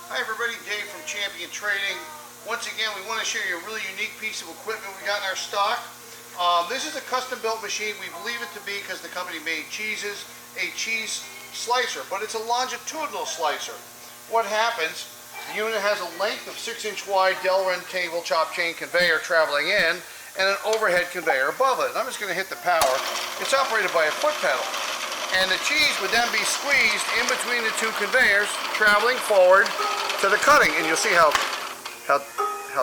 Hi everybody, Dave from Champion Trading. Once again, we want to show you a really unique piece of equipment we got in our stock. This is a custom built machine. We believe it to be because the company made cheeses, a cheese slicer, but it's a longitudinal slicer. What happens, the unit has a length of 6-inch wide Delrin table chop chain conveyor traveling in and an overhead conveyor above it. I'm just going to hit the power. It's operated by a foot pedal. And the cheese would then be squeezed in between the two conveyors, traveling forward to the cutting, and you'll see how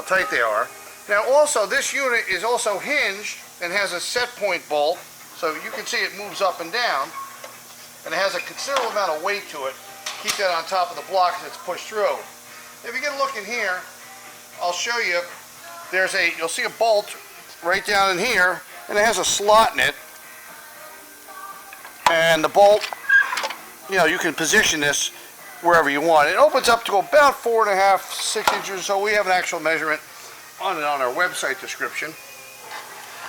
tight they are. Now also, this unit is also hinged and has a set point bolt, so you can see it moves up and down, and it has a considerable amount of weight to it. Keep that on top of the block as it's pushed through. If you get a look in here, I'll show you, you'll see a bolt right down in here, and it has a slot in it. And the bolt, you can position this wherever you want. It opens up to about 4.5, 6 inches, so we have an actual measurement on our website description.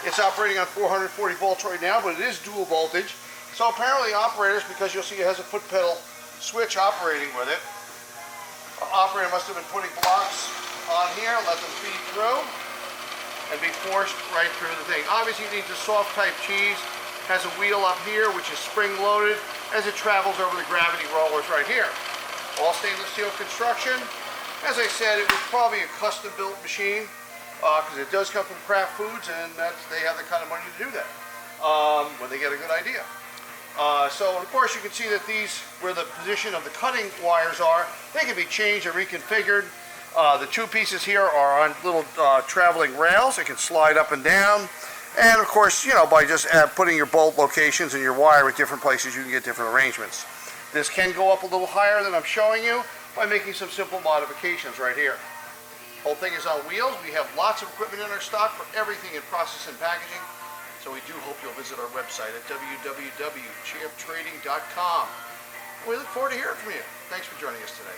It's operating on 440 volts right now, but it is dual voltage. So apparently operators, because you'll see it has a foot pedal switch operating with it, the operator must have been putting blocks on here, let them feed through, and be forced right through the thing. Obviously you need the soft type cheese. Has a wheel up here which is spring loaded as it travels over the gravity rollers right here. All stainless steel construction. As I said, it was probably a custom built machine because it does come from Kraft Foods, and they have the kind of money to do that when they get a good idea. So of course you can see that these, where the position of the cutting wires are, they can be changed or reconfigured. The two pieces here are on little traveling rails. They can slide up and down. And of course, by just putting your bolt locations and your wire at different places, you can get different arrangements. This can go up a little higher than I'm showing you by making some simple modifications right here. Whole thing is on wheels. We have lots of equipment in our stock for everything in process and packaging. So we do hope you'll visit our website at www.champtrading.com. We look forward to hearing from you. Thanks for joining us today.